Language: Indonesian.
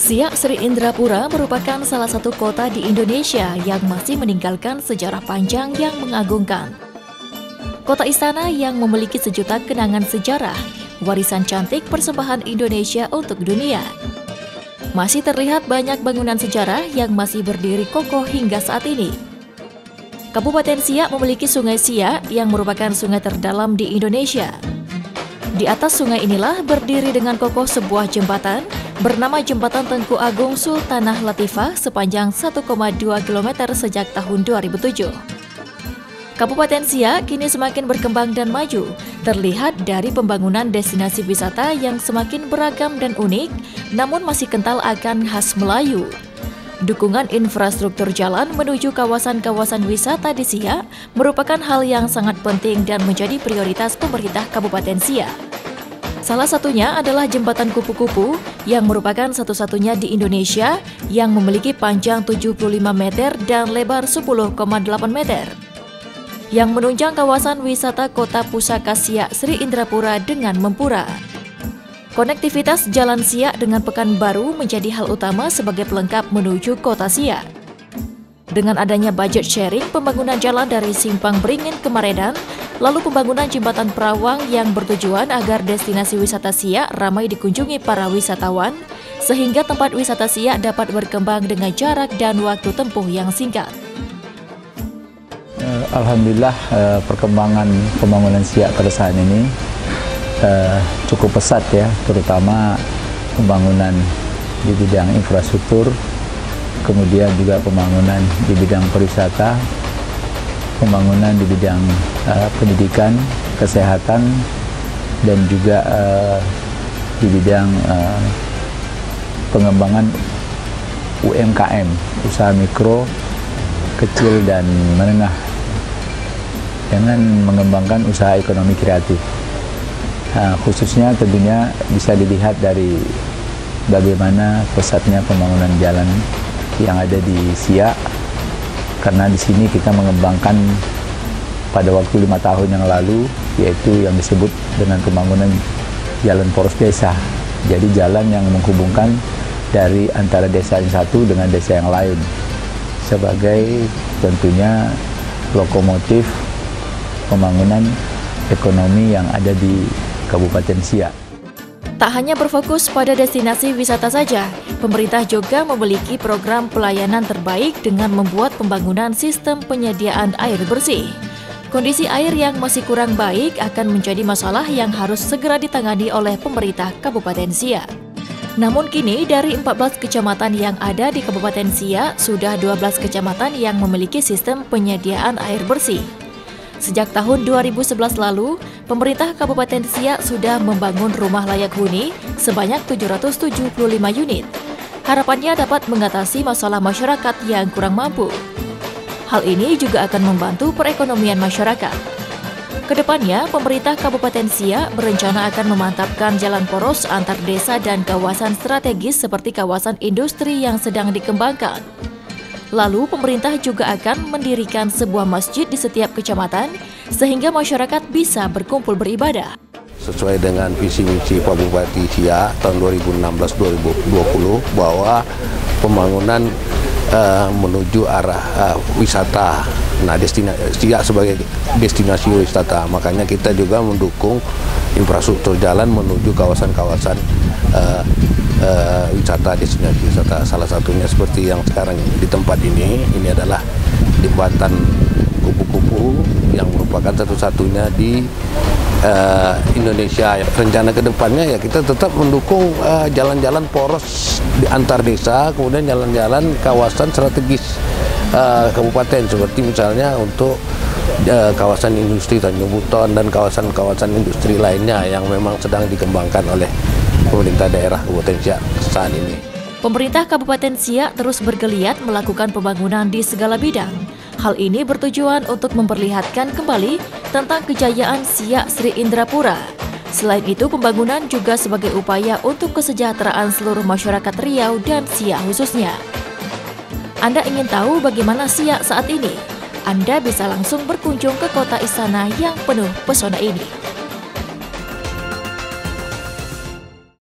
Siak Sri Indrapura merupakan salah satu kota di Indonesia yang masih meninggalkan sejarah panjang yang mengagumkan. Kota istana yang memiliki sejuta kenangan sejarah, warisan cantik persembahan Indonesia untuk dunia. Masih terlihat banyak bangunan sejarah yang masih berdiri kokoh hingga saat ini. Kabupaten Siak memiliki Sungai Siak yang merupakan sungai terdalam di Indonesia. Di atas sungai inilah berdiri dengan kokoh sebuah jembatan bernama Jembatan Tengku Agung Sultanah Latifah sepanjang 1,2 km sejak tahun 2007. Kabupaten Siak kini semakin berkembang dan maju, terlihat dari pembangunan destinasi wisata yang semakin beragam dan unik, namun masih kental akan khas Melayu. Dukungan infrastruktur jalan menuju kawasan-kawasan wisata di Siak merupakan hal yang sangat penting dan menjadi prioritas pemerintah Kabupaten Siak. Salah satunya adalah Jembatan Kupu-Kupu yang merupakan satu-satunya di Indonesia yang memiliki panjang 75 meter dan lebar 10,8 meter. Yang menunjang kawasan wisata Kota Pusaka Siak Sri Indrapura dengan Mempura. Konektivitas Jalan Siak dengan Pekanbaru menjadi hal utama sebagai pelengkap menuju Kota Siak. Dengan adanya budget sharing pembangunan jalan dari Simpang Beringin ke Maredan, lalu pembangunan jembatan Perawang yang bertujuan agar destinasi wisata Siak ramai dikunjungi para wisatawan, sehingga tempat wisata Siak dapat berkembang dengan jarak dan waktu tempuh yang singkat. Alhamdulillah perkembangan pembangunan Siak pada saat ini cukup pesat ya, terutama pembangunan di bidang infrastruktur, kemudian juga pembangunan di bidang pariwisata, pembangunan di bidang pendidikan, kesehatan, dan juga di bidang pengembangan UMKM, usaha mikro, kecil, dan menengah, dengan mengembangkan usaha ekonomi kreatif. Khususnya tentunya bisa dilihat dari bagaimana pesatnya pembangunan jalan yang ada di Siak, karena di sini kita mengembangkan pada waktu 5 tahun yang lalu, yaitu yang disebut dengan pembangunan jalan poros desa. Jadi jalan yang menghubungkan dari antara desa yang satu dengan desa yang lain, sebagai tentunya lokomotif pembangunan ekonomi yang ada di Kabupaten Siak. Tak hanya berfokus pada destinasi wisata saja, pemerintah juga memiliki program pelayanan terbaik dengan membuat pembangunan sistem penyediaan air bersih. Kondisi air yang masih kurang baik akan menjadi masalah yang harus segera ditangani oleh pemerintah Kabupaten Siak. Namun kini dari 14 kecamatan yang ada di Kabupaten Siak, sudah 12 kecamatan yang memiliki sistem penyediaan air bersih. Sejak tahun 2011 lalu, pemerintah Kabupaten Siak sudah membangun rumah layak huni sebanyak 775 unit. Harapannya dapat mengatasi masalah masyarakat yang kurang mampu. Hal ini juga akan membantu perekonomian masyarakat. Kedepannya, pemerintah Kabupaten Siak berencana akan memantapkan jalan poros antar desa dan kawasan strategis seperti kawasan industri yang sedang dikembangkan. Lalu, pemerintah juga akan mendirikan sebuah masjid di setiap kecamatan sehingga masyarakat bisa berkumpul beribadah. Sesuai dengan visi misi Pak Bupati Siak tahun 2016-2020 bahwa pembangunan menuju arah wisata. Nah, Siak sebagai destinasi wisata, makanya kita juga mendukung infrastruktur jalan menuju kawasan-kawasan wisata, destinasi wisata. Salah satunya seperti yang sekarang di tempat ini adalah Jembatan Kupu-Kupu yang merupakan satu-satunya di Indonesia. Rencana kedepannya ya kita tetap mendukung jalan-jalan poros di antar desa, kemudian jalan-jalan kawasan strategis kabupaten, seperti misalnya untuk kawasan industri Tanjung Buton dan kawasan-kawasan industri lainnya yang memang sedang dikembangkan oleh pemerintah daerah Kabupaten Siak saat ini. Pemerintah Kabupaten Siak terus bergeliat melakukan pembangunan di segala bidang. Hal ini bertujuan untuk memperlihatkan kembali tentang kejayaan Siak Sri Indrapura. Selain itu, pembangunan juga sebagai upaya untuk kesejahteraan seluruh masyarakat Riau dan Siak khususnya. Anda ingin tahu bagaimana Siak saat ini? Anda bisa langsung berkunjung ke kota istana yang penuh pesona ini.